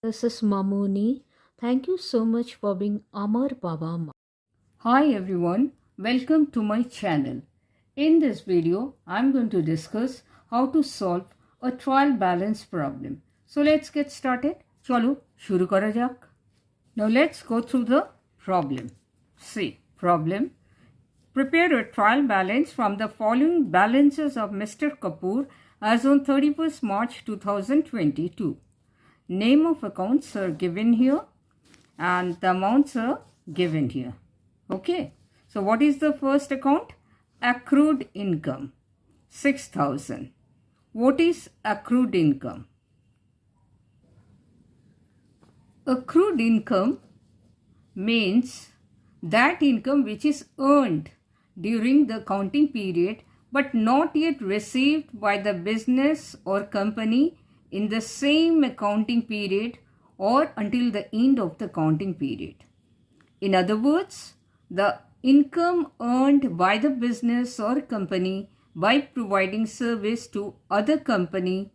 This is Mamuni. Thank you so much for being Amar Baba. Hi everyone, welcome to my channel. In this video, I'm going to discuss how to solve a trial balance problem. So let's get started. Chalo, shuru kara jak. Now let's go through the problem. See, problem. Prepare a trial balance from the following balances of Mr. Kapoor as on 31st March 2022. Name of accounts are given here and the amounts are given here. Okay. So what is the first account? Accrued income. 6,000. What is accrued income? Accrued income means that income which is earned during the accounting period but not yet received by the business or company in the same accounting period or until the end of the accounting period. In other words, the income earned by the business or company by providing service to other company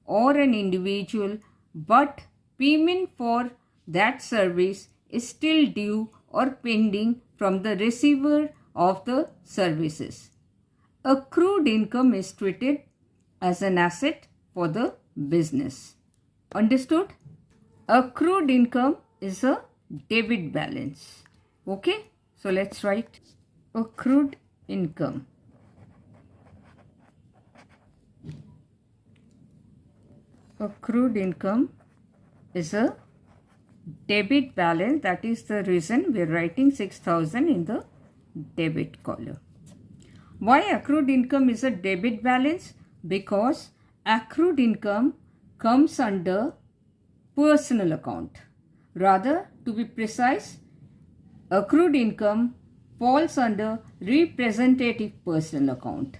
or an individual, but payment for that service is still due or pending from the receiver of the services. Accrued income is treated as an asset for the business. Understood? Accrued income is a debit balance. Okay? So let's write accrued income. Accrued income is a debit balance. That is the reason we are writing 6,000 in the debit column. Why accrued income is a debit balance? Because accrued income comes under personal account. Rather, to be precise, accrued income falls under representative personal account.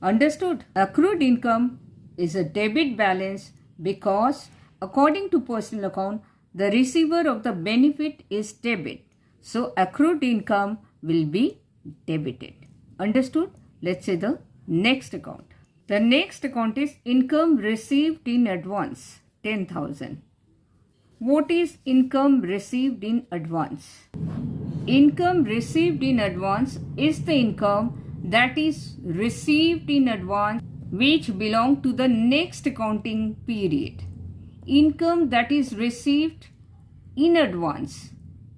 Understood? Accrued income is a debit balance because according to personal account, the receiver of the benefit is debit. So, accrued income will be debited. Understood? Let's say the next account. The next account is income received in advance, 10,000. What is income received in advance? Income received in advance is the income that is received in advance which belong to the next accounting period. Income that is received in advance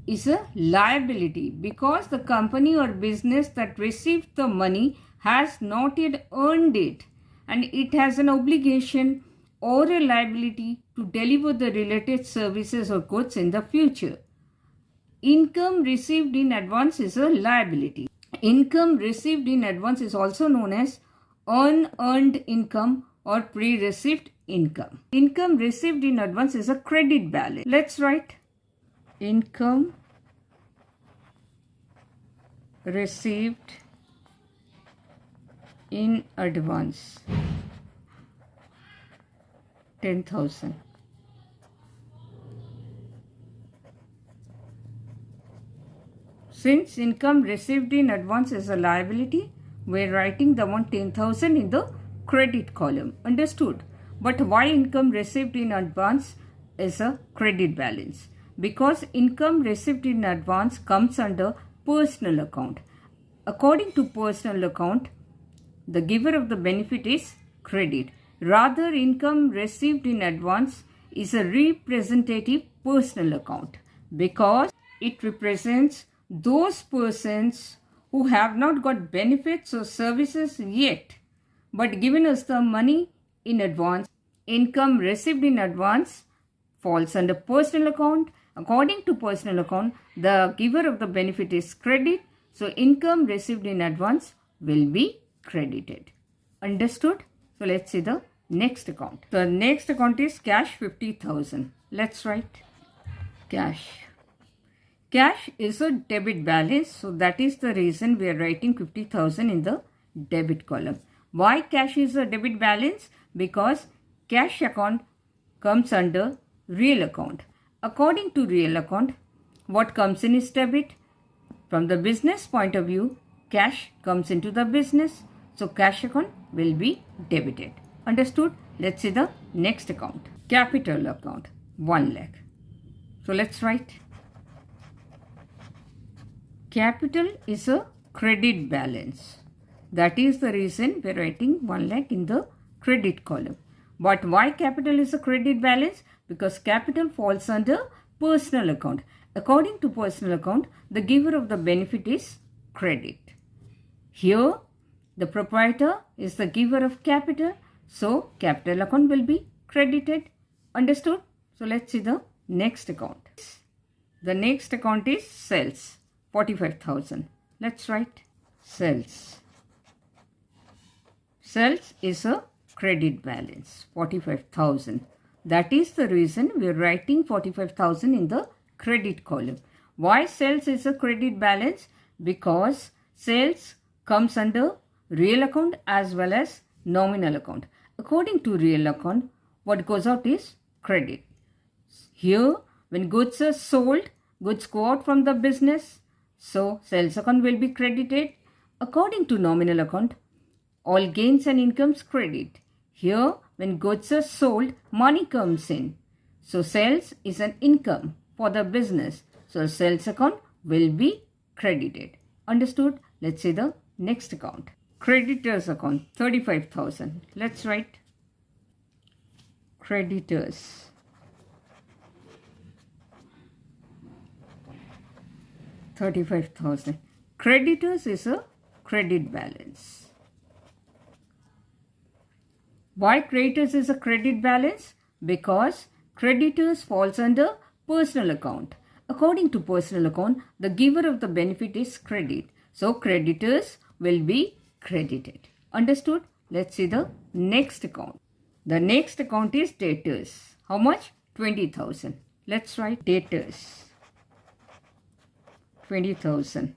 is a liability because the company or business that received the money has not yet earned it, and it has an obligation or a liability to deliver the related services or goods in the future. Income received in advance is a liability. Income received in advance is also known as unearned income or pre-received income. Income received in advance is a credit balance. Let's write income received in advance, 10,000. Since income received in advance is a liability, we are writing the amount 10,000 in the credit column. Understood? But why income received in advance is a credit balance? Because income received in advance comes under personal account. According to personal account, the giver of the benefit is credit. Rather, income received in advance is a representative personal account because it represents those persons who have not got benefits or services yet but given us the money in advance. Income received in advance falls under personal account. According to personal account, the giver of the benefit is credit. So, income received in advance will be credited. Understood? So, let's see the next account. The next account is cash 50,000. Let's write cash. Cash is a debit balance. So, that is the reason we are writing 50,000 in the debit column. Why cash is a debit balance? Because cash account comes under real account. According to real account, what comes in is debit. From the business point of view, cash comes into the business. So, cash account will be debited. Understood? Let's see the next account. Capital account. 1 lakh. So let's write. Capital is a credit balance. That is the reason we are writing 1 lakh in the credit column. But why capital is a credit balance? Because capital falls under personal account. According to personal account, the giver of the benefit is credit. Here, the proprietor is the giver of capital. So, capital account will be credited. Understood? So, let's see the next account. The next account is sales. 45,000. Let's write sales. Sales is a credit balance. 45,000. That is the reason we are writing 45,000 in the credit column. Why sales is a credit balance? Because sales comes under real account as well as nominal account. According to real account, what goes out is credit. Here, when goods are sold, goods go out from the business. So, sales account will be credited. According to nominal account, all gains and incomes credit. Here, when goods are sold, money comes in. So, sales is an income for the business. So, sales account will be credited. Understood? Let's see the next account. Creditors account, 35,000. Let's write creditors. $35,000. Creditors is a credit balance. Why creditors is a credit balance? Because creditors falls under personal account. According to personal account, the giver of the benefit is credit. So, creditors will be credited. Understood? Let's see the next account. The next account is debtors. How much? 20,000. Let's write debtors. 20,000.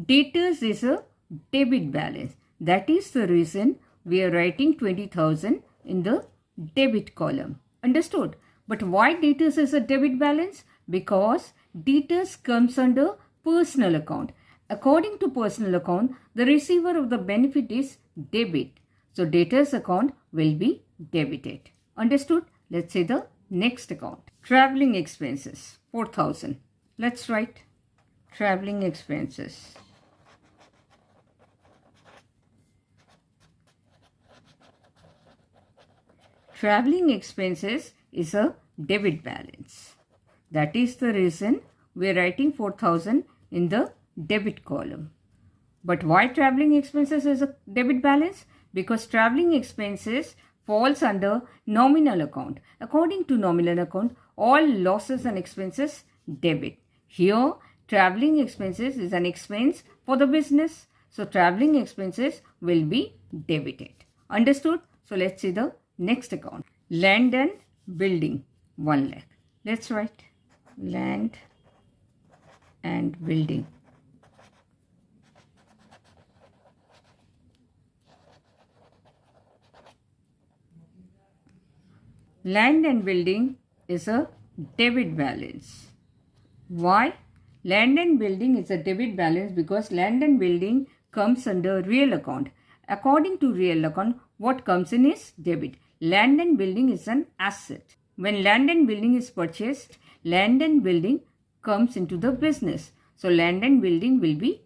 Debtors is a debit balance. That is the reason we are writing 20,000 in the debit column. Understood? But why debtors is a debit balance? Because debtors comes under personal account. According to personal account, the receiver of the benefit is debit. So, debtors account will be debited. Understood? Let's see the next account. Traveling expenses, 4,000. Let's write traveling expenses. Traveling expenses is a debit balance. That is the reason we are writing 4,000 in the debit column. But why traveling expenses is a debit balance? Because traveling expenses falls under nominal account. According to nominal account, all losses and expenses debit. Here, traveling expenses is an expense for the business. So, traveling expenses will be debited. Understood? So, let's see the next account. Land and building, 1 lakh. Let's write land and building. Land and building is a debit balance. Why? Land and building is a debit balance because land and building comes under real account. According to real account, what comes in is debit. Land and building is an asset. When land and building is purchased, land and building comes into the business. So, land and building will be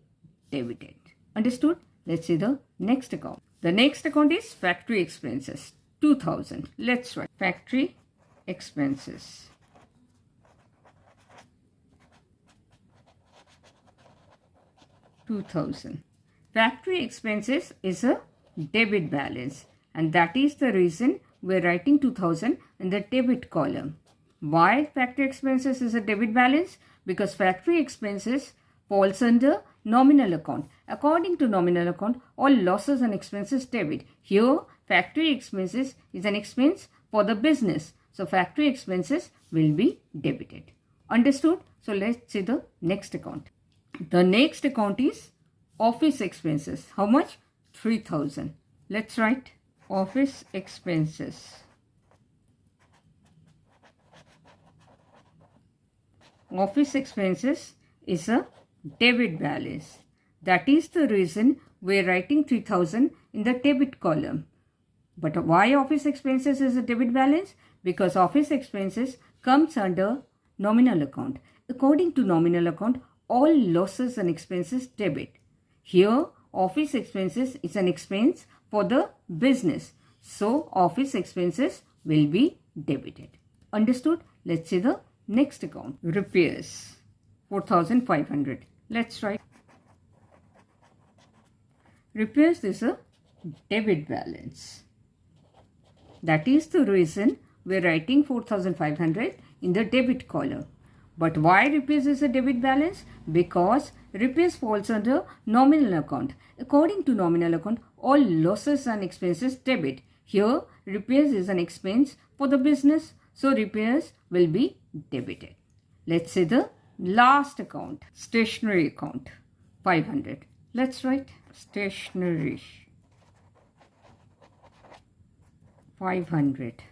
debited. Understood? Let's see the next account. The next account is factory expenses, 2,000. Let's write factory expenses. $2,000. Factory expenses is a debit balance, and that is the reason we are writing 2,000 in the debit column. Why factory expenses is a debit balance? Because factory expenses falls under nominal account. According to nominal account, all losses and expenses debit. Here, factory expenses is an expense for the business. So, factory expenses will be debited. Understood? So, let's see the next account. The next account is office expenses. How much? 3,000. Let's write office expenses. Office expenses is a debit balance. That is the reason we are writing 3,000 in the debit column. But why office expenses is a debit balance? Because office expenses comes under nominal account. According to nominal account, all losses and expenses debit. Here, office expenses is an expense for the business. So, office expenses will be debited. Understood? Let's see the next account. Repairs, 4,500. Let's write. Repairs is a debit balance. That is the reason we're writing 4,500 in the debit column. But why repairs is a debit balance? Because repairs falls under nominal account. According to nominal account, all losses and expenses debit. Here, repairs is an expense for the business. So, repairs will be debited. Let's say the last account, stationery account, 500. Let's write stationery, 500.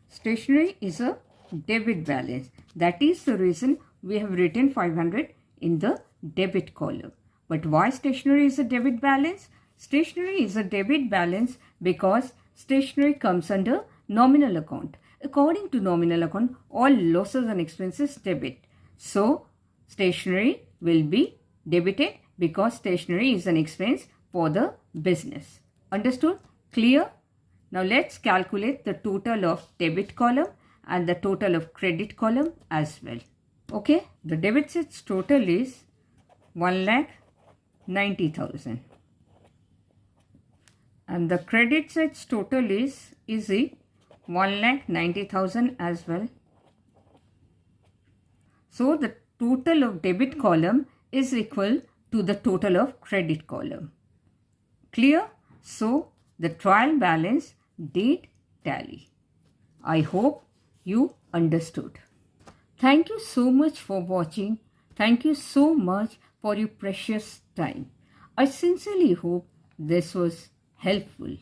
Stationery is a debit balance. That is the reason we have written 500 in the debit column. But why stationery is a debit balance? Stationery is a debit balance because stationery comes under nominal account. According to nominal account, all losses and expenses debit. So, stationery will be debited because stationery is an expense for the business. Understood? Clear? Now, let's calculate the total of debit column and the total of credit column as well. Okay? The debit side's total is 1,90,000. And the credit side's total is easy, 1,90,000 as well. So, the total of debit column is equal to the total of credit column. Clear? So, the trial balance did tally. I hope you understood. Thank you so much for watching. Thank you so much for your precious time. I sincerely hope this was helpful.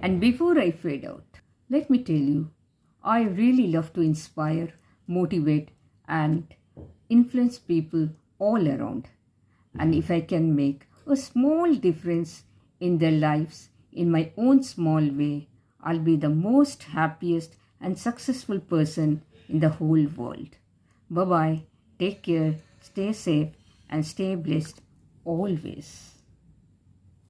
And before I fade out, let me tell you, I really love to inspire, motivate, and influence people all around. And if I can make a small difference in their lives in my own small way, I'll be the most happiest and successful person in the whole world. Bye-bye. Take care, stay safe, and stay blessed always.